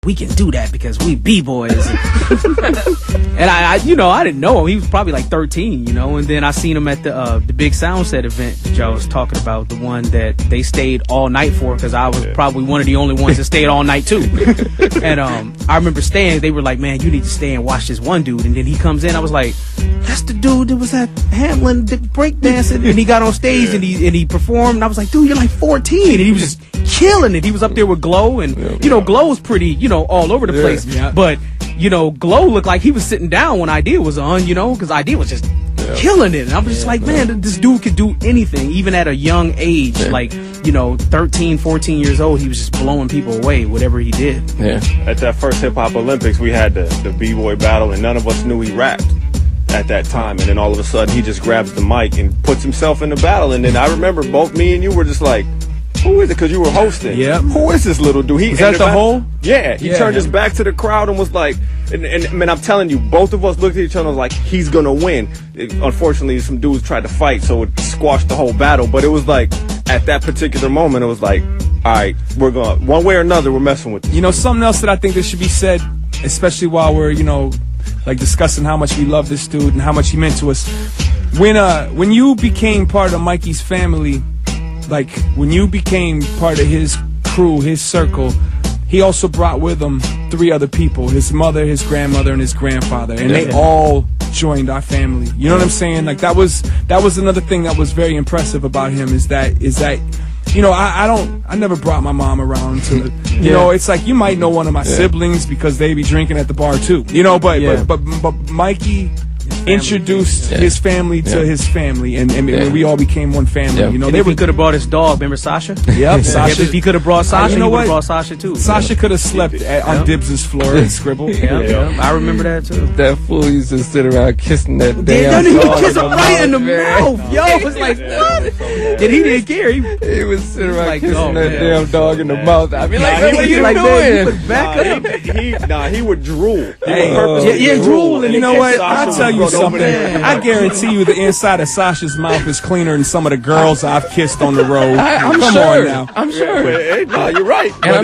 we can do that because we B-boys. And I didn't know him. He was probably like 13, and then I seen him at the Big Soundset event that y'all was talking about, the one that they stayed all night for, because I was probably one of the only ones that stayed all night too. And I remember staying, they were like, man, you need to stay and watch this one dude. And then he comes in, I was like, that's the dude that was at Hamlin breakdancing, and he got on stage and he performed, and I was like, dude, you're like 14, and he was just killing it. He was up there with Glow, and Glow was pretty, all over the place, but Glow looked like he was sitting down when Eyedea was on, because Eyedea was just killing it, and I'm just like, man, this dude could do anything, even at a young age, like 13, 14 years old, he was just blowing people away, whatever he did. At that first Hip Hop Olympics, we had the B-boy battle, and none of us knew he rapped at that time, and then all of a sudden he just grabs the mic and puts himself in the battle, and then I remember both me and you were just like, who is it? Because you were hosting. Yeah. Who is this little dude? Is that the whole? Yeah. He turned his back to the crowd and was like, and man, I'm telling you, both of us looked at each other and was like, he's gonna win. Unfortunately, some dudes tried to fight, so it squashed the whole battle. But it was like, at that particular moment, it was like, all right, we're going, one way or another, we're messing with this. Something else that I think that should be said, especially while we're, like discussing how much we love this dude and how much he meant to us. When you became part of Mikey's family, like when you became part of his crew, his circle, he also brought with him 3 other people: his mother, his grandmother, and his grandfather, and they all joined our family. You know what I'm saying? Like that was another thing that was very impressive about him is that I never brought my mom around to it's like you might know one of my siblings because they be drinking at the bar too, but Mikey introduced his family to his family, and we all became one family. He could have brought his dog. Remember Sasha? Yep, Sasha. If he could have brought Sasha, he would have brought Sasha too. Sasha could have slept on Dibs' floor and scribble. I remember that too. That fool used to sit around kissing that damn dog. Kiss him right in the mouth. Yo, it was like, what? And he didn't care. He was sitting around kissing that damn dog in the mouth. I mean, like, what are you doing? Back up. He would drool. Drool. And you know what? I'll tell you something. I guarantee you the inside of Sasha's mouth is cleaner than some of the girls I've kissed on the road. I'm sure. No, you're right. And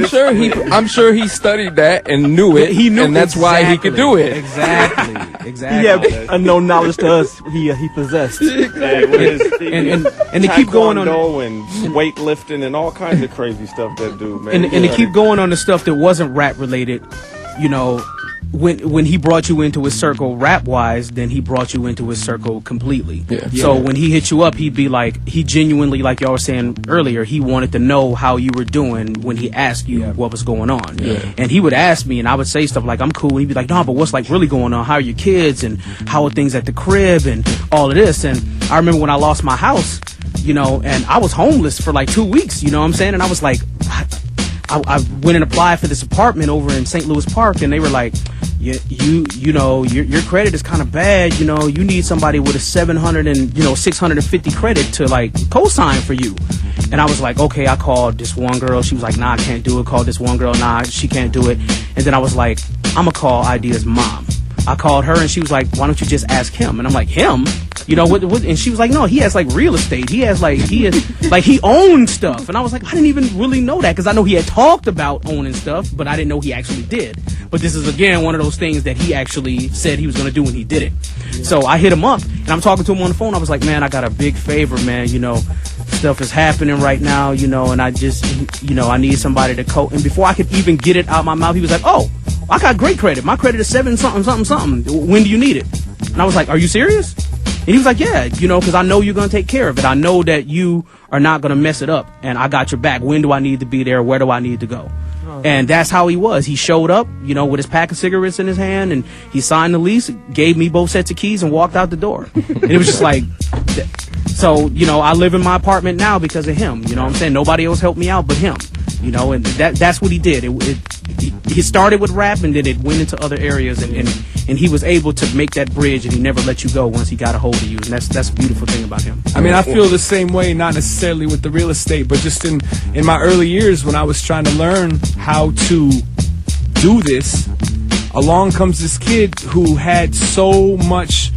I'm sure he studied that and knew it. He knew, and that's why he could do it. Exactly. He had unknown knowledge to us. He possessed. And they keep going on and weightlifting and all kinds of crazy stuff that dude, man. And they keep going on the stuff that wasn't rap related, when he brought you into his circle rap wise, then he brought you into his circle completely. So when he hit you up, he'd be like, he genuinely, like y'all were saying earlier, he wanted to know how you were doing when he asked you what was going on. And he would ask me, and I would say stuff like, I'm cool, and he'd be like, no, but what's like really going on? How are your kids, and how are things at the crib, and all of this. And I remember when I lost my house, and I was homeless for like 2 weeks, you know what I'm saying? And I was like, I went and applied for this apartment over in St. Louis Park, and they were like, your credit is kind of bad. You need somebody with a 700 and 650 credit to like co-sign for you. And I was like, okay. I called this one girl. She was like, nah, I can't do it. Called this one girl, nah, she can't do it. And then I was like, I'm gonna call Eyedea's mom. I called her, and she was like, why don't you just ask him? And I'm like, him? What? And she was like, no, he has like real estate. He owns stuff. And I was like, I didn't even really know that, because I know he had talked about owning stuff, but I didn't know he actually did. But this is again one of those things that he actually said he was going to do, and he did it. So I hit him up, and I'm talking to him on the phone. I was like, man, I got a big favor, man. Stuff is happening right now, and I just, I need somebody to coach. And before I could even get it out my mouth, he was like, oh, I got great credit. My credit is 7 something something something. When do you need it? And I was like, are you serious? And he was like, yeah, because I know you're going to take care of it. I know that you are not going to mess it up, and I got your back. When do I need to be there? Where do I need to go? And that's how he was. He showed up, with his pack of cigarettes in his hand, and he signed the lease, gave me both sets of keys, and walked out the door. And it was just like, so, I live in my apartment now because of him. You know what I'm saying? Nobody else helped me out but him. And that's what he did. He started with rap, and then it went into other areas, and he was able to make that bridge, and he never let you go once he got a hold of you. And that's a beautiful thing about him. I mean, I feel the same way, not necessarily with the real estate, but just in my early years when I was trying to learn how to do this, along comes this kid who had so much,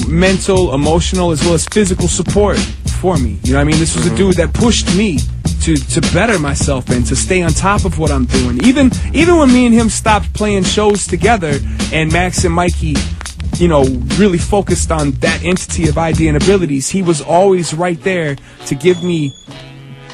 mental, emotional, as well as physical support for me. This was a dude that pushed me to better myself and to stay on top of what I'm doing. Even when me and him stopped playing shows together and Max and Mikey, you know, really focused on that entity of Eyedea and abilities, he was always right there to give me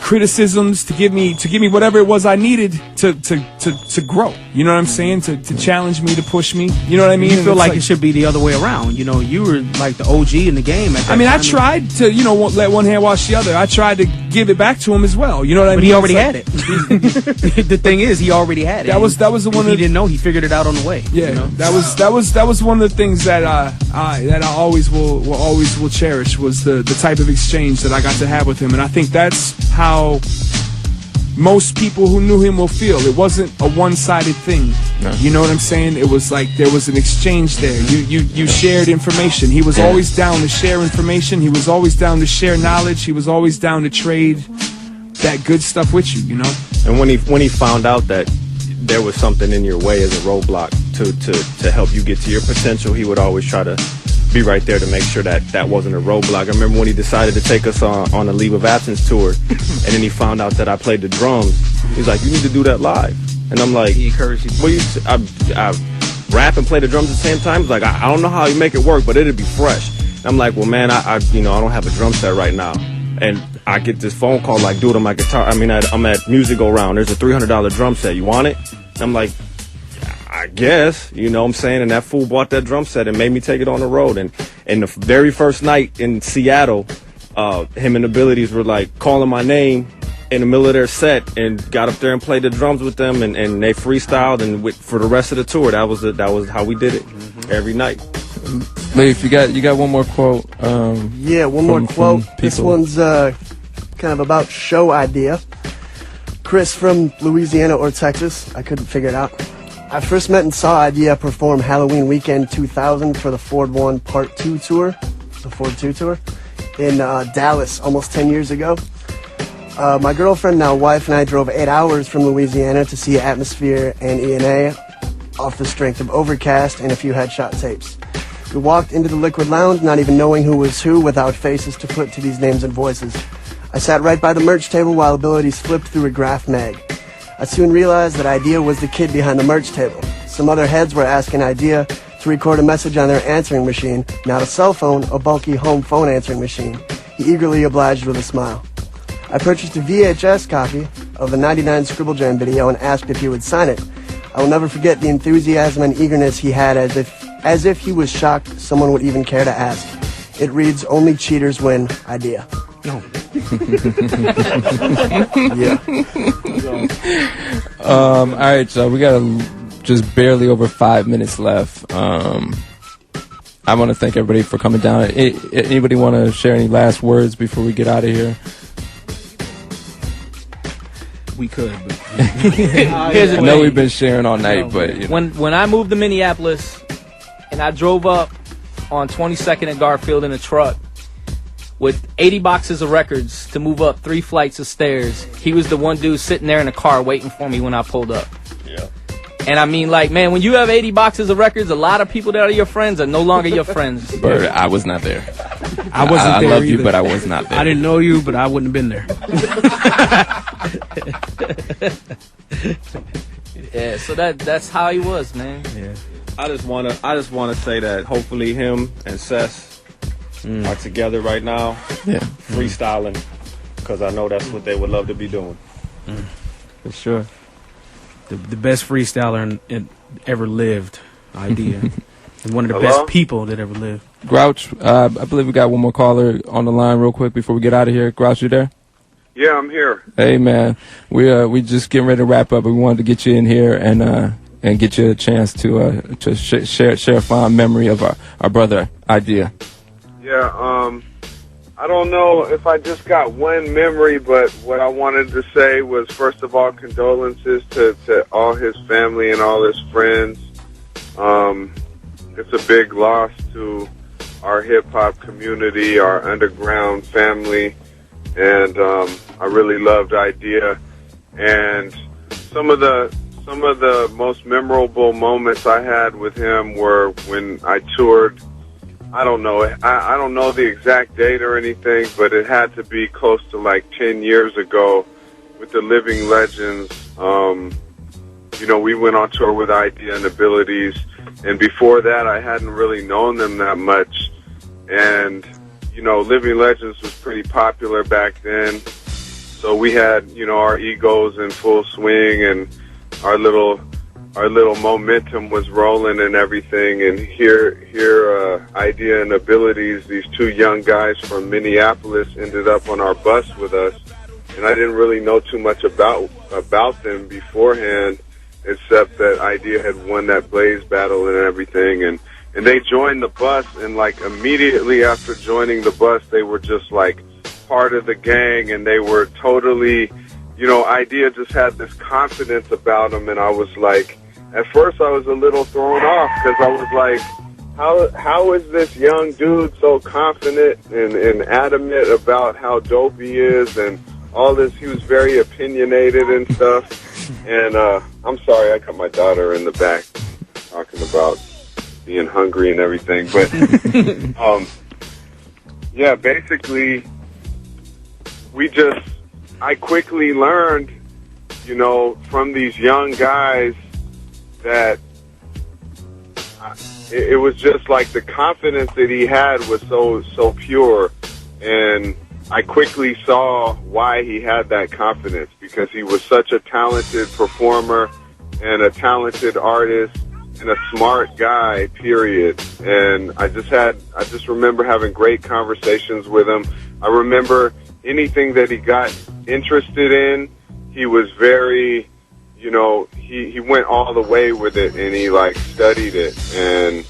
criticisms, to give me whatever it was I needed to grow. You know what I'm saying? To challenge me, to push me. You know what I mean? You feel like it should be the other way around. You know, you were like the OG in the game at that time. I tried to, you know, let one hand wash the other. I tried to give it back to him as well. You know what I mean? But he already had it. The thing is, he already had it. That was the one he didn't know. He figured it out on the way. Yeah, you know? that was one of the things that I always will cherish, was the type of exchange that I got to have with him, and I think that's how most people who knew him will feel. It wasn't a one-sided thing. No. You know what I'm saying? It was like there was an exchange there. You shared information. He was always down to share information. He was always down to share knowledge. He was always down to trade that good stuff with you, you know? And when he found out that there was something in your way as a roadblock to help you get to your potential, he would always try to be right there to make sure that wasn't a roadblock. I remember when he decided to take us on a leave of absence tour, and then he found out that I played the drums. He's like, "You need to do that live." And I'm like, he encouraged you. Well, I rap and play the drums at the same time. He's like, I don't know how you make it work, but it'd be fresh. And I'm like, well, man, I don't have a drum set right now. And I get this phone call like, dude, I'm at guitar. I'm at Music Go Round. There's a $300 drum set. You want it? And I'm like, I guess, you know what I'm saying? And that fool bought that drum set and made me take it on the road. And the very first night in Seattle, him and Abilities were like calling my name in the middle of their set, and got up there and played the drums with them, and they freestyled, and for the rest of the tour, that was how we did it every night. Leif, you got one more quote. Yeah, one more quote. This one's kind of about show idea. Chris from Louisiana or Texas, I couldn't figure it out. I first met and saw Eyedea perform Halloween weekend 2000 for the Ford 1 Part 2 tour, the Ford 2 tour, in Dallas almost 10 years ago. My girlfriend, now wife, and I drove 8 hours from Louisiana to see Atmosphere and E&A off the strength of Overcast and a few headshot tapes. We walked into the Liquid Lounge, not even knowing who was who, without faces to put to these names and voices. I sat right by the merch table while Abilities flipped through a graph mag. I soon realized that Eyedea was the kid behind the merch table. Some other heads were asking Eyedea to record a message on their answering machine, not a cell phone, a bulky home phone answering machine. He eagerly obliged with a smile. I purchased a VHS copy of the 99 Scribble Jam video and asked if he would sign it. I will never forget the enthusiasm and eagerness he had, as if he was shocked someone would even care to ask. It reads, "Only cheaters win, Eyedea." No. Yeah. All right, so we got just barely over 5 minutes left. I want to thank everybody for coming down. Anybody want to share any last words before we get out of here? We could, but I know we've been sharing all night, but you know. When I moved to Minneapolis and I drove up on 22nd and Garfield in a truck with 80 boxes of records to move up 3 flights of stairs, he was the one dude sitting there in the car waiting for me when I pulled up. Yeah. And I mean, like, man, when you have 80 boxes of records, a lot of people that are your friends are no longer your friends. Bird, I was not there. I wasn't I there love either. you, but I was not there. I didn't know you, but I wouldn't have been there. Yeah, so that's how he was, man. Yeah. I just wanna say that hopefully him and Seth are together right now, freestyling, because I know that's what they would love to be doing. For sure. The best freestyler ever lived, Eyedea. And one of the best people that ever lived. Grouch, I believe we got one more caller on the line real quick before we get out of here. Grouch, you there? Yeah, I'm here. Hey, man. We just getting ready to wrap up. We wanted to get you in here and get you a chance to share a fond memory of our brother, Eyedea. Yeah, I don't know if I just got one memory, but what I wanted to say was, first of all, condolences to all his family and all his friends. It's a big loss to our hip-hop community, our underground family, and I really loved Eyedea. And some of the most memorable moments I had with him were when I toured. I don't know the exact date or anything, but it had to be close to like 10 years ago. with the Living Legends. You know, we went on tour with Eyedea and Abilities, and before that, I hadn't really known them that much. And you know, Living Legends was pretty popular back then, so we had, you know, our egos in full swing, and our little momentum was rolling and everything. And here, Eyedea and Abilities, these two young guys from Minneapolis, ended up on our bus with us, and I didn't really know too much about them beforehand, except that Eyedea had won that Blaze battle and everything, and they joined the bus, and like immediately after joining the bus, they were just like part of the gang, and they were totally, you know, Eyedea just had this confidence about him, and I was like, at first I was a little thrown off, because I was like, how is this young dude so confident and adamant about how dope he is and all this? He was very opinionated and stuff. And I'm sorry, I got my daughter in the back talking about being hungry and everything, but yeah, basically I quickly learned, you know, from these young guys that it was just like the confidence that he had was so pure, and I quickly saw why he had that confidence, because he was such a talented performer and a talented artist and a smart guy, period. And I just remember having great conversations with him. I remember anything that he got interested in, he was very, you know, he went all the way with it, and he like studied it. And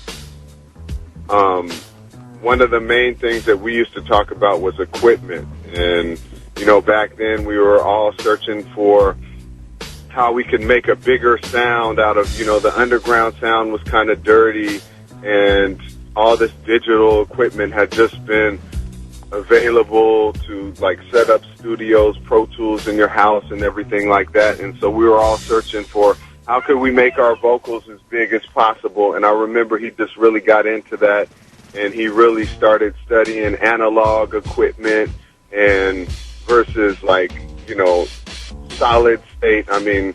one of the main things that we used to talk about was equipment. And, you know, back then we were all searching for how we could make a bigger sound out of, you know, the underground sound was kind of dirty, and all this digital equipment had just been available to like set up studios, Pro Tools in your house and everything like that. And so we were all searching for how could we make our vocals as big as possible. And I remember he just really got into that, and he really started studying analog equipment and versus like, you know, solid state. I mean,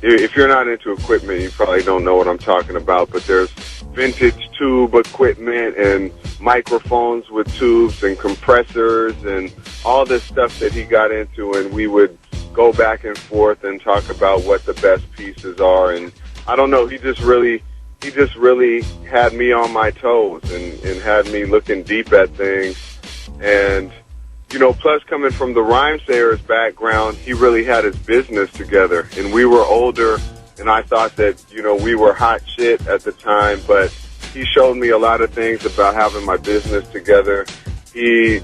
if you're not into equipment, you probably don't know what I'm talking about, but there's vintage tube equipment and microphones with tubes and compressors and all this stuff that he got into, and we would go back and forth and talk about what the best pieces are. And I don't know, he just really had me on my toes and had me looking deep at things. And you know, plus coming from the Rhymesayers background, he really had his business together. And we were older, and I thought that, you know, we were hot shit at the time, but he showed me a lot of things about having my business together. He,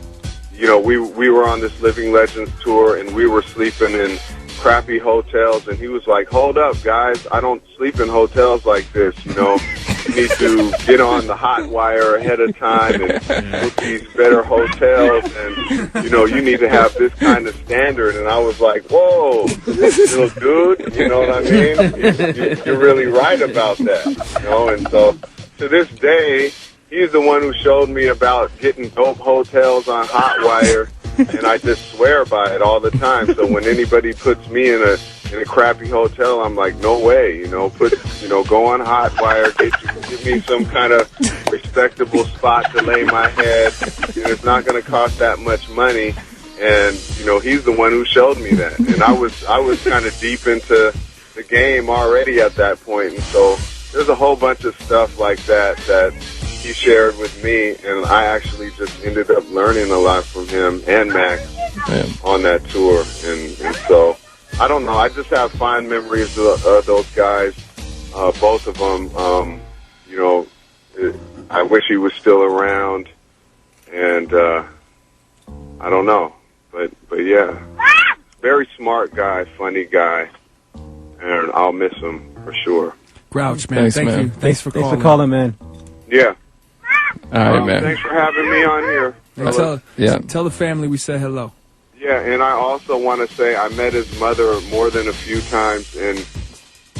you know, we were on this Living Legends tour, and we were sleeping in crappy hotels, and he was like, hold up, guys, I don't sleep in hotels like this, you know. You need to get on the hot wire ahead of time and book these better hotels, and, you know, you need to have this kind of standard. And I was like, whoa, little dude, you know what I mean? You're really right about that, you know. And so to this day, he's the one who showed me about getting dope hotels on Hotwire, and I just swear by it all the time. So when anybody puts me in a crappy hotel, I'm like, no way, you know, go on Hotwire, give me some kind of respectable spot to lay my head. You know, it's not going to cost that much money. And, you know, he's the one who showed me that. And I was kind of deep into the game already at that point. And so there's a whole bunch of stuff like that he shared with me, and I actually just ended up learning a lot from him and Max on that tour. And so, I don't know, I just have fond memories of those guys, both of them. You know, I wish he was still around, and I don't know, but yeah, very smart guy, funny guy, and I'll miss him for sure. Grouch, man, thank you. Thanks for calling. Thanks for calling, man. Yeah. All right, man. Thanks for having me on here. Tell the family we said hello. Yeah, and I also want to say I met his mother more than a few times, and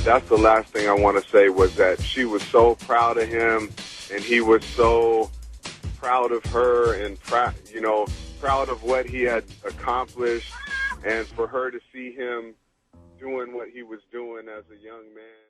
that's the last thing I want to say was that she was so proud of him, and he was so proud of her, and proud of what he had accomplished. and for her to see him doing what he was doing as a young man.